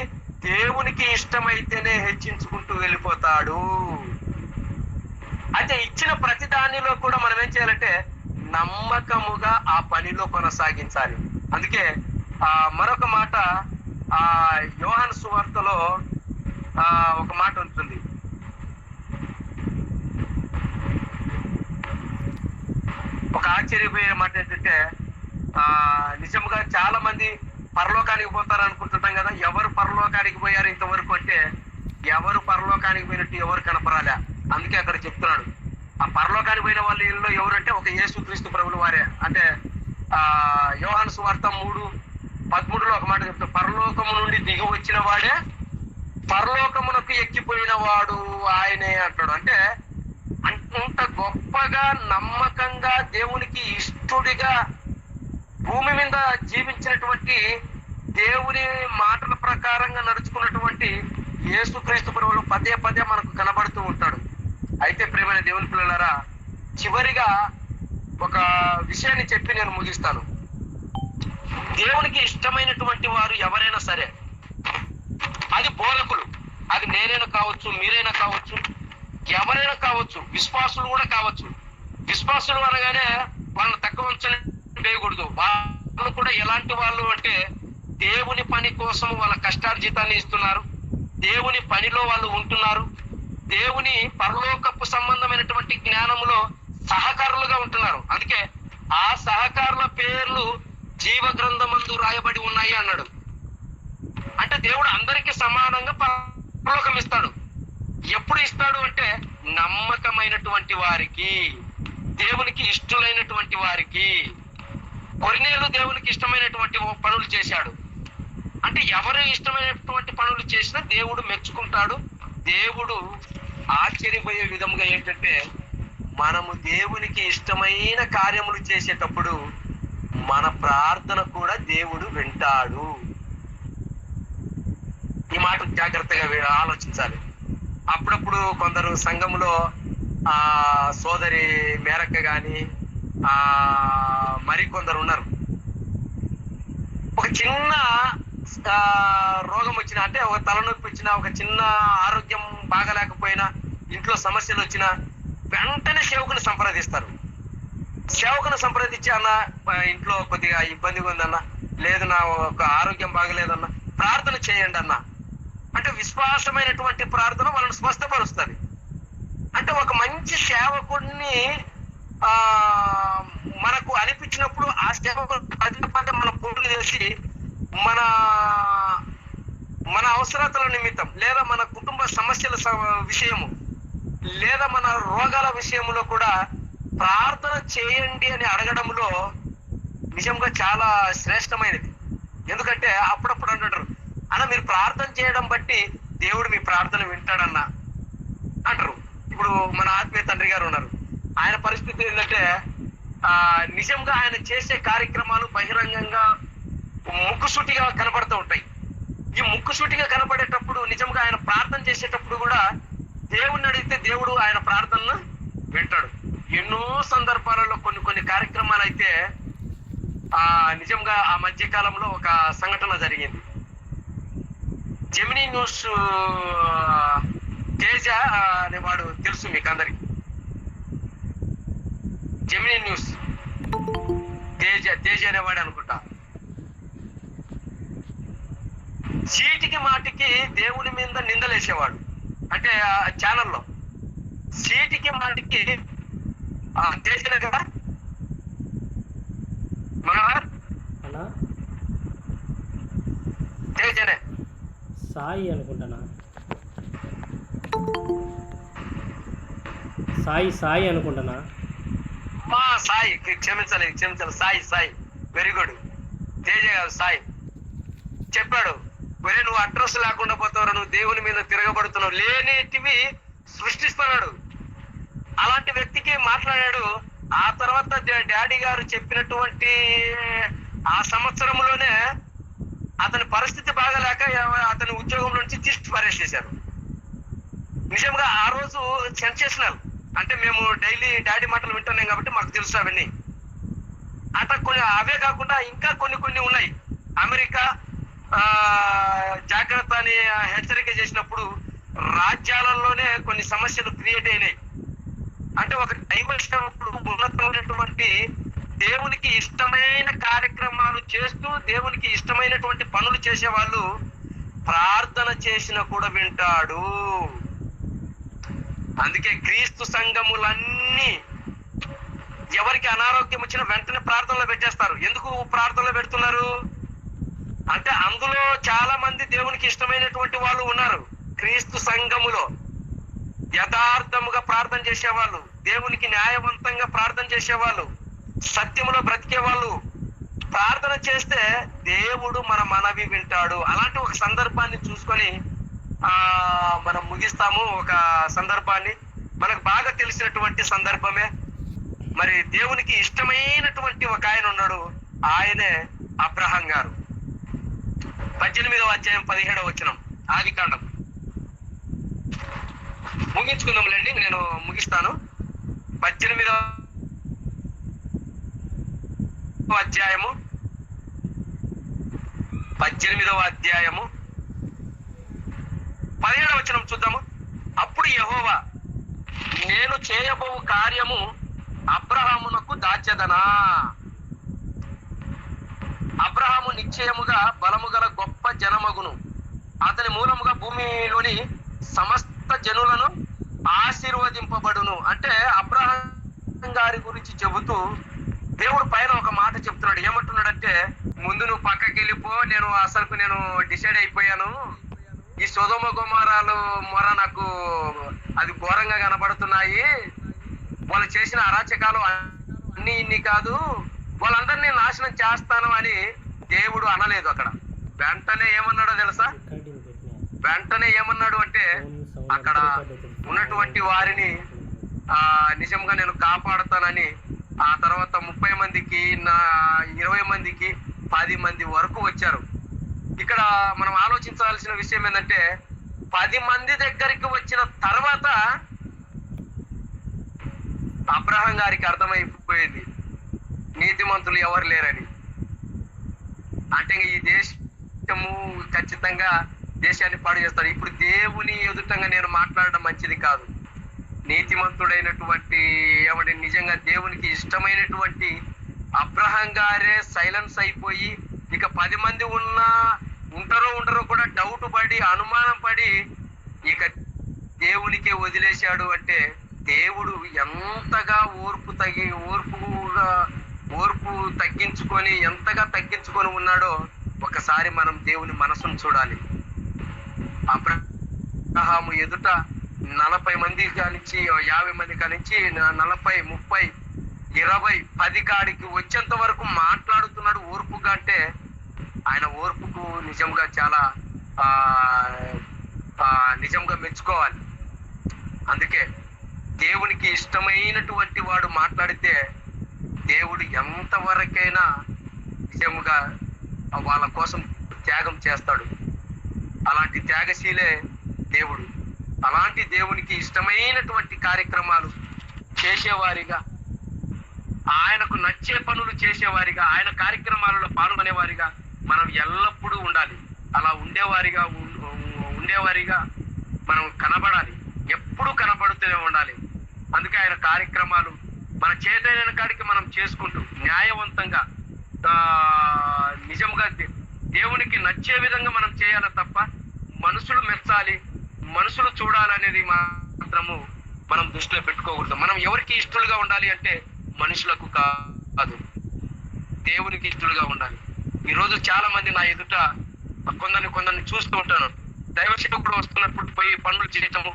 దేవునికి ఇష్టమైతేనే హెచ్చించుకుంటూ వెళ్ళిపోతాడు. అయితే ఇచ్చిన ప్రతి దానిలో కూడా మనం ఏం చేయాలంటే నమ్మకముగా ఆ పనిలో కొనసాగించాలి. అందుకే మరొక మాట యోహాను సువార్తలో ఒక మాట ఉంటుంది. ఒక ఆశ్చర్యపోయే మాట ఏంటంటే నిజంగా చాలా మంది పరలోకానికి పోతారు అనుకుంటుంటాం కదా. ఎవరు పరలోకానికి పోయారు ఇంతవరకు అంటే ఎవరు పరలోకానికి పోయినట్టు ఎవరు కనపరాలే. అందుకే అక్కడ చెప్తున్నాడు, ఆ పరలోకానికి పోయిన వాళ్ళు ఎవరంటే ఒక యేసుక్రీస్తు ప్రభుల వారే. అంటే యోహాను సువార్త 3:13 ఒక మాట చెప్తాడు, పరలోకము నుండి దిగి వచ్చిన వాడే పరలోకమునకు ఎక్కిపోయిన వాడు ఆయనే అంటాడు. అంటే అంత గొప్పగా నమ్మకంగా దేవునికి ఇష్టడిగా భూమి మీద జీవించినటువంటి, దేవుని మాటల ప్రకారంగా నడుచుకున్నటువంటి యేసుక్రీస్తు ప్రభువులు పదే మనకు కనబడుతూ ఉంటాడు. అయితే ప్రియమైన దేవుని పిల్లలారా, చివరిగా ఒక విషయాన్ని చెప్పి నేను ముగిస్తాను. దేవునికి ఇష్టమైనటువంటి వారు ఎవరైనా సరే, అది బోధకులు, అది నేనైనా కావచ్చు, మీరైనా కావచ్చు, ఎవరైనా కావచ్చు, విశ్వాసులు కూడా కావచ్చు. విశ్వాసులు అనగానే వాళ్ళని తక్కువ వేయకూడదు. వాళ్ళు కూడా ఎలాంటి వాళ్ళు అంటే దేవుని పని కోసం వాళ్ళ కష్టార్జితాన్ని ఇస్తున్నారు, దేవుని పనిలో వాళ్ళు ఉంటున్నారు, దేవుని పరలోకపు సంబంధమైనటువంటి జ్ఞానములో సహకారులుగా ఉంటున్నారు. అందుకే ఆ సహకారుల పేర్లు జీవ గ్రంథమందు రాయబడి ఉన్నాయి అన్నాడు. అంటే దేవుడు అందరికీ సమానంగా పరలోకం ఇస్తాడు. ఎప్పుడు ఇస్తాడు అంటే నమ్మకమైనటువంటి వారికి, దేవునికి ఇష్టలైనటువంటి వారికి. కొర్నేలు దేవునికి ఇష్టమైనటువంటి పనులు చేశాడు. అంటే ఎవరు ఇష్టమైనటువంటి పనులు చేసినా దేవుడు మెచ్చుకుంటాడు. దేవుడు ఆశ్చర్యపోయే విధంగా ఏంటంటే మనము దేవునికి ఇష్టమైన కార్యములు చేసేటప్పుడు మన ప్రార్థన కూడా దేవుడు వింటాడు. ఈ మాట జాగ్రత్తగా ఆలోచించాలి. అప్పుడప్పుడు కొందరు సంఘంలో సోదరి మేరక్క గాని మరికొందరు ఉన్నారు, ఒక చిన్న రోగం వచ్చినా, అంటే ఒక తలనొప్పి వచ్చినా, ఒక చిన్న ఆరోగ్యం బాగలేకపోయినా, ఇంట్లో సమస్యలు వచ్చినా వెంటనే సేవకుని సంప్రదిస్తారు. సేవకుని సంప్రదించి, అన్న ఇంట్లో కొద్దిగా ఇబ్బందిగా ఉందన్న, లేదు నా ఒక ఆరోగ్యం బాగలేదన్న, ప్రార్థన చేయండి అన్న. అంటే విశ్వాసమైనటువంటి ప్రార్థన వాళ్ళని స్వస్థపరుస్తుంది. అంటే ఒక మంచి సేవకుడిని మనకు అనిపించినప్పుడు ఆ సేవకుడు పదే మన పూర్తి చేసి మన అవసరతల నిమిత్తం, లేదా మన కుటుంబ సమస్యల విషయము, లేదా మన రోగాల విషయంలో కూడా ప్రార్థన చేయండి అని అడగడంలో నిజంగా చాలా శ్రేష్టమైనది. ఎందుకంటే అప్పుడప్పుడు అంటారు, అన్న మీరు ప్రార్థన చేయడం బట్టి దేవుడు మీ ప్రార్థన వింటాడన్నా అంటారు. ఇప్పుడు మన ఆత్మీయ తండ్రి గారు ఉన్నారు. ఆయన పరిస్థితి ఏంటంటే నిజంగా ఆయన చేసే కార్యక్రమాలు బహిరంగంగా ముక్కుసూటిగా కనపడుతూ ఉంటాయి. ఈ ముక్కుసూటిగా కనపడేటప్పుడు నిజంగా ఆయన ప్రార్థన చేసేటప్పుడు కూడా దేవుణ్ణి అడిగితే దేవుడు ఆయన ప్రార్థనను వింటాడు. ఎన్నో సందర్భాలలో కొన్ని కార్యక్రమాలు అయితే నిజంగా ఆ మధ్య కాలంలో ఒక సంఘటన జరిగింది. జెమినీ న్యూస్ తేజ అనేవాడు తెలుసు మీకు అందరికి. జెమినీ న్యూస్ తేజ అనేవాడు అనుకుంటా. చీటికి మాటికి దేవుని మీద నిందలేసేవాడు. అంటే ఛానల్లో చీటికి మాటికి తేజనే కదా తేజనే
సాయి అనుకుంటానా, సాయి అనుకుంటానా.
సాయి క్షమించాలి సాయి వెరీ గుడ్. తేజ కాదు సాయి చెప్పాడు, ఒరే నువ్వు అడ్రస్ లేకుండా పోతావు, నువ్వు దేవుని మీద తిరగబడుతున్నావు, లేనిటివి సృష్టిస్తున్నాడు. అలాంటి వ్యక్తికి మాట్లాడాడు. ఆ తర్వాత డాడీ గారు చెప్పినటువంటి ఆ సంవత్సరంలోనే అతని పరిస్థితి బాగాలేక అతని ఉద్యోగం నుంచి తీసి పారేసేశారు. నిజంగా ఆ రోజు సెన్సేషనల్. అంటే మేము డైలీ డాడీ మాటలు వింటున్నాం కాబట్టి మాకు తెలుసు అవన్నీ. అట్లా అవే కాకుండా ఇంకా కొన్ని ఉన్నాయి. అమెరికా జాగ్రత్త అని హెచ్చరిక చేసినప్పుడు రాజ్యాలలోనే కొన్ని సమస్యలు క్రియేట్ అయినాయి. అంటే ఒక దైవప్పుడు ఉన్నతమైనటువంటి దేవునికి ఇష్టమైన కార్యక్రమాలు చేస్తూ దేవునికి ఇష్టమైనటువంటి పనులు చేసే వాళ్ళు ప్రార్థన చేసిన కూడా వింటాడు. అందుకే క్రీస్తు సంఘములన్నీ ఎవరికి అనారోగ్యం వచ్చినా వెంటనే ప్రార్థనలో పెట్టేస్తారు. ఎందుకు ప్రార్థనలో పెడుతున్నారు అంటే అందులో చాలా మంది దేవునికి ఇష్టమైనటువంటి వాళ్ళు ఉన్నారు. క్రీస్తు సంఘములో యథార్థముగా ప్రార్థన చేసేవాళ్ళు, దేవునికి న్యాయవంతంగా ప్రార్థన చేసేవాళ్ళు, సత్యములో బ్రతికే వాళ్ళు ప్రార్థన చేస్తే దేవుడు మన మనవి వింటాడు. అలాంటి ఒక సందర్భాన్ని చూసుకొని మనం ముగిస్తాము. ఒక సందర్భాన్ని మనకు బాగా తెలిసినటువంటి సందర్భమే. మరి దేవునికి ఇష్టమైనటువంటి ఒక ఆయన ఉన్నాడు, ఆయనే అబ్రహాం గారు. 18వ అధ్యాయం 17వ వచనం ఆదికాండం. ముగించుకుందాంలేండి, నేను ముగిస్తాను. 18వ అధ్యాయము 17వ వచనం చూద్దాము. అప్పుడు యెహోవా, నేను చేయబో కార్యము అబ్రహామునకు దాచెదనా. అబ్రహాము నిశ్చయముగా బలము గల గొప్ప జనమగును, అతని మూలముగా భూమిలోని సమస్త జనులను ఆశీర్వదింపబడును. అంటే అబ్రహాం గారి గురించి చెబుతూ దేవుడు పైన ఒక మాట చెప్తున్నాడు. ఏమంటున్నాడంటే, ముందు నువ్వు పక్కకి వెళ్ళిపో, నేను డిసైడ్ అయిపోయాను. ఈ సొదొమ గొమొర్రాలు మొర నాకు అది ఘోరంగా కనబడుతున్నాయి. వాళ్ళు చేసిన అరాచకాలు అన్ని ఇన్ని కాదు, వాళ్ళందరినీ నాశనం చేస్తాను అని దేవుడు అనలేదు. అక్కడ వెంటనే ఏమన్నాడో తెలుసా? వెంటనే ఏమన్నాడు అంటే, అక్కడ ఉన్నటువంటి వారిని నిజంగా నేను కాపాడుతానని. ఆ తర్వాత 30 మందికి 20 మందికి 10 మంది వరకు వచ్చారు. ఇక్కడ మనం ఆలోచించాల్సిన విషయం ఏంటంటే, 10 మంది దగ్గరికి వచ్చిన తర్వాత అబ్రహాం గారికి అర్థమైపోయింది నీతిమంతులు ఎవరు లేరని. అంటే ఈ దేశము ఖచ్చితంగా దేశాన్ని పాడు చేస్తారు. ఇప్పుడు దేవుని ఎదుటంగా నేను మాట్లాడడం మంచిది కాదు. నీతిమంతుడైనటువంటి నిజంగా దేవునికి ఇష్టమైనటువంటి అబ్రహాం గారే సైలెన్స్ అయిపోయి, ఇక 10 మంది ఉంటారో ఉండరో కూడా డౌట్ పడి అనుమానం పడి ఇక దేవునికే వదిలేశాడు. అంటే దేవుడు ఎంతగా ఓర్పు తగ్గించుకొని ఎంతగా తగ్గించుకొని ఉన్నాడో ఒకసారి మనం దేవుని మనసును చూడాలి. అబ్రహాము ఎదుట 40 మంది కానించి 50 మంది కానించి 40, 30, 20, 10 కాడికి వచ్చేంత వరకు మాట్లాడుతున్నాడు ఓర్పుగా. అంటే ఆయన ఓర్పుకు నిజంగా చాలా నిజంగా మెచ్చుకోవాలి. అందుకే దేవునికి ఇష్టమైనటువంటి వాడు మాట్లాడితే దేవుడు ఎంతవరకైనా నిజముగా వాళ్ళ కోసం త్యాగం చేస్తాడు. అలాంటి త్యాగశీలే దేవుడు. అలాంటి దేవునికి ఇష్టమైనటువంటి కార్యక్రమాలు చేసేవారిగా, ఆయనకు నచ్చే పనులు చేసేవారిగా, ఆయన కార్యక్రమాలలో పాల్గొనేవారిగా మనం ఎల్లప్పుడూ ఉండాలి. అలా ఉండేవారిగా మనం కనబడాలి, ఎప్పుడూ కనబడుతూనే ఉండాలి. అందుకే ఆయన కార్యక్రమాలు మన చేతైన కాడికి మనం చేసుకుంటూ న్యాయవంతంగా నిజంగా దేవునికి నచ్చే విధంగా మనం చేయాలి తప్ప మనుషులు మెచ్చాలి, మనుషులు చూడాలనేది మాత్రము మనం దృష్టిలో పెట్టుకోకూడదు. మనం ఎవరికి ఇష్టలుగా ఉండాలి అంటే మనుషులకు కాదు, దేవునికి ఇష్టలుగా ఉండాలి. ఈరోజు చాలా మంది నా ఎదుట కొందరిని చూస్తూ ఉంటాను. దైవ సేవకుడు వస్తున్నప్పుడు పోయి పనులు చేయటము,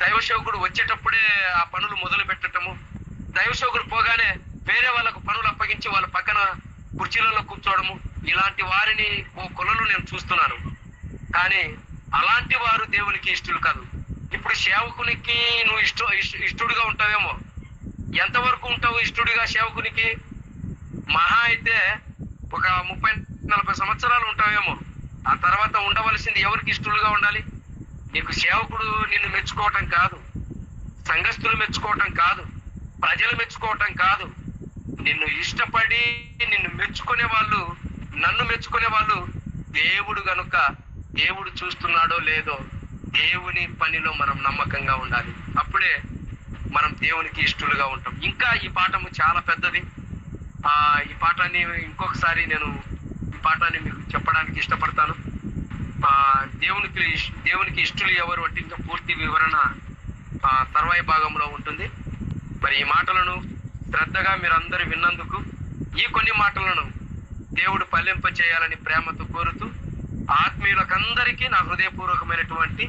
దైవ సేవకుడు వచ్చేటప్పుడే ఆ పనులు మొదలు పెట్టటము, దైవ సేవకుడు పోగానే వేరే వాళ్ళకు పనులు అప్పగించి వాళ్ళ పక్కన కుర్చీలలో కూర్చోవడము, ఇలాంటి వారిని కొలలు నేను చూస్తున్నాను. కానీ అలాంటి వారు దేవునికి ఇష్టలు కాదు. ఇప్పుడు సేవకునికి నువ్వు ఇష్టడుగా ఉంటావేమో. ఎంతవరకు ఉంటావు ఇష్టడుగా సేవకునికి? మహా అయితే ఒక 30-40 సంవత్సరాలు ఉంటావేమో. ఆ తర్వాత ఉండవలసింది ఎవరికి ఇష్టలుగా ఉండాలి? నీకు సేవకుడు నిన్ను మెచ్చుకోవటం కాదు, సంఘస్థులు మెచ్చుకోవటం కాదు, ప్రజలు మెచ్చుకోవటం కాదు. నిన్ను ఇష్టపడి నిన్ను మెచ్చుకునే వాళ్ళు, నన్ను మెచ్చుకునే వాళ్ళు దేవుడు గనుక దేవుడు చూస్తున్నాడో లేదో దేవుని పనిలో మనం నమ్మకంగా ఉండాలి. అప్పుడే మనం దేవునికి ఇష్టలుగా ఉంటాం. ఇంకా ఈ పాఠము చాలా పెద్దది. ఈ పాఠాన్ని ఇంకొకసారి నేను ఈ పాఠాన్ని మీకు చెప్పడానికి ఇష్టపడతాను. దేవునికి ఇష్టలు ఎవరు అంటే ఇంకా పూర్తి వివరణ తర్వాయి భాగంలో ఉంటుంది. మరి ఈ మాటలను శ్రద్ధగా మీరందరూ విన్నందుకు, ఈ కొన్ని మాటలను దేవుడు ఫలింప చేయాలని ప్రేమతో కోరుతూ ఆత్మీయులకందరికీ నా హృదయపూర్వకమైనటువంటి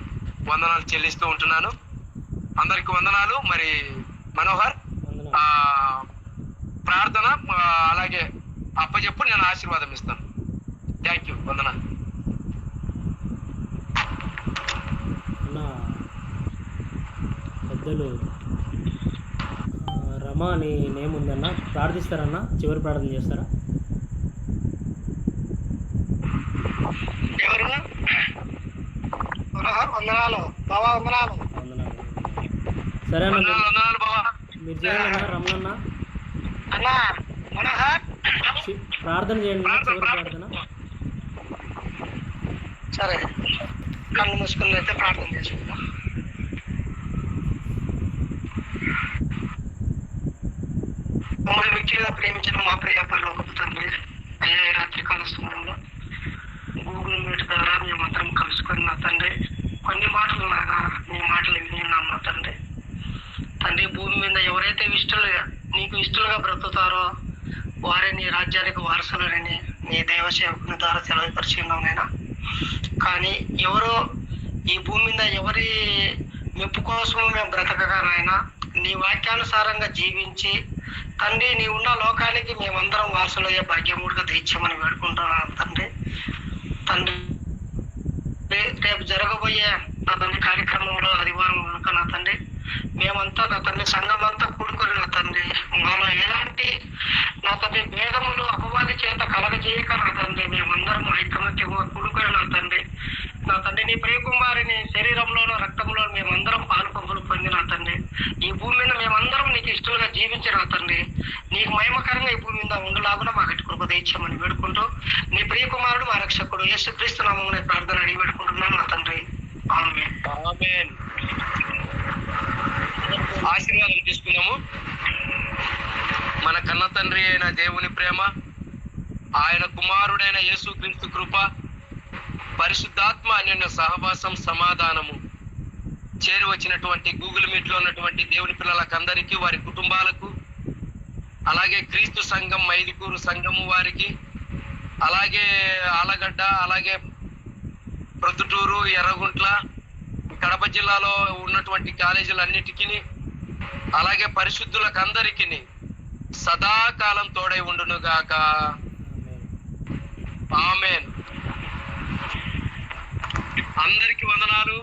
వందనాలు చెల్లిస్తూ ఉంటున్నాను. అందరికి వందనాలు. మరి మనోహర్ ప్రార్థన అలాగే అప్పచెప్పు, నేను ఆశీర్వాదం ఇస్తాను. Thank you. వందనాలు.
పెద్దలు రమా అని నేమ్ ఉందన్న, ప్రార్థిస్తారన్నా? చివరి ప్రార్థన చేస్తారా?
వందనాలు బాబా, వందనాలు.
సరే అన్న, మీరు చేయండి అన్న. రమణన్న ప్రార్థన చేయండి, చివరి ప్రార్థన.
సరే, కళ్ళు మూసుకుని అయితే ప్రార్థన చేసుకుందాం. మమ్మల్ని మిక్కిలిగా ప్రేమించిన మా ప్రియ పరలోకపు తండ్రి, అయ్యా ఈ రాత్రి కాల సమయంలో గూగుల్ మీట్ ద్వారా మేమందరం కలుసుకొని నా తండ్రి కొన్ని మాటలు లాగా నీ మాటలు విన్నాం నా తండ్రి. తండ్రి, భూమి మీద ఎవరైతే నీకు ఇష్టలుగా బ్రతుకుతారో వారే నీ రాజ్యానికి వారసులని నీ దైవ సేవకుని ద్వారా తెలియపరిచిన్నాం నైనా. కానీ ఎవరో ఈ భూమి మీద ఎవరి మెప్పు కోసము మేము బ్రతకగా నాయన, నీ వాక్యానుసారంగా జీవించి తండ్రి నీ ఉన్న లోకానికి మేమందరం వారసులయ్యే భాగ్యముడిగా తెచ్చామని వేడుకుంటున్నాను తండ్రి. రేపు జరగబోయే నా తండ్రి కార్యక్రమంలో ఆదివారం కనుక నా తండ్రి మేమంతా నా తండ్రి సంఘం అంతా కూడుకొని నా తండ్రి మాలో ఎలాంటి నా తండ్రి భేదములు అపవాది చేత కలగజేయక నా తండ్రి మేమందరం ఐకమత్యంగా కూడుకొని నా తండ్రి నీ ప్రియకుమారిని శరీరంలోనూ రక్తంలోనూ మేమందరం పాలుపంపులు పొంది నా తండ్రి ఈ భూమి మీద మేమందరం నీకు ఇష్టలుగా జీవించి నా తండ్రి నీకు మహిమకరంగా ఈ భూమి మీద ఉండలాగున మాకు కృప తెచ్చామని వేడుకుంటూ నీ ప్రియకుమారుడు మా రక్షకుడు యేసుక్రీస్తు నామమున ప్రార్థన అడిగి వేడుకుంటున్నాను నా తండ్రి. ఆమేన్.
ఆశీర్వాదం తీసుకున్నాము. మన కన్న తండ్రి అయిన దేవుని ప్రేమ, ఆయన కుమారుడైన యేసుక్రీస్తు కృప, పరిశుద్ధాత్మ అన్యోన్య సహవాసం, సమాధానము చేరి వచ్చినటువంటి గూగుల్ మీట్ లో ఉన్నటువంటి దేవుని పిల్లలకందరికీ, వారి కుటుంబాలకు, అలాగే క్రీస్తు సంఘం మైదుకూరు సంఘము వారికి, అలాగే ఆలగడ్డ, అలాగే ప్రొద్దుటూరు, ఎర్రగుంట్ల, కడప జిల్లాలో ఉన్నటువంటి కాలేజీలన్నిటికీ, అలాగే పరిశుద్ధులకు అందరికీ సదాకాలం తోడై ఉండును గాక. ఆమేన్. అందరికి వందనాలు.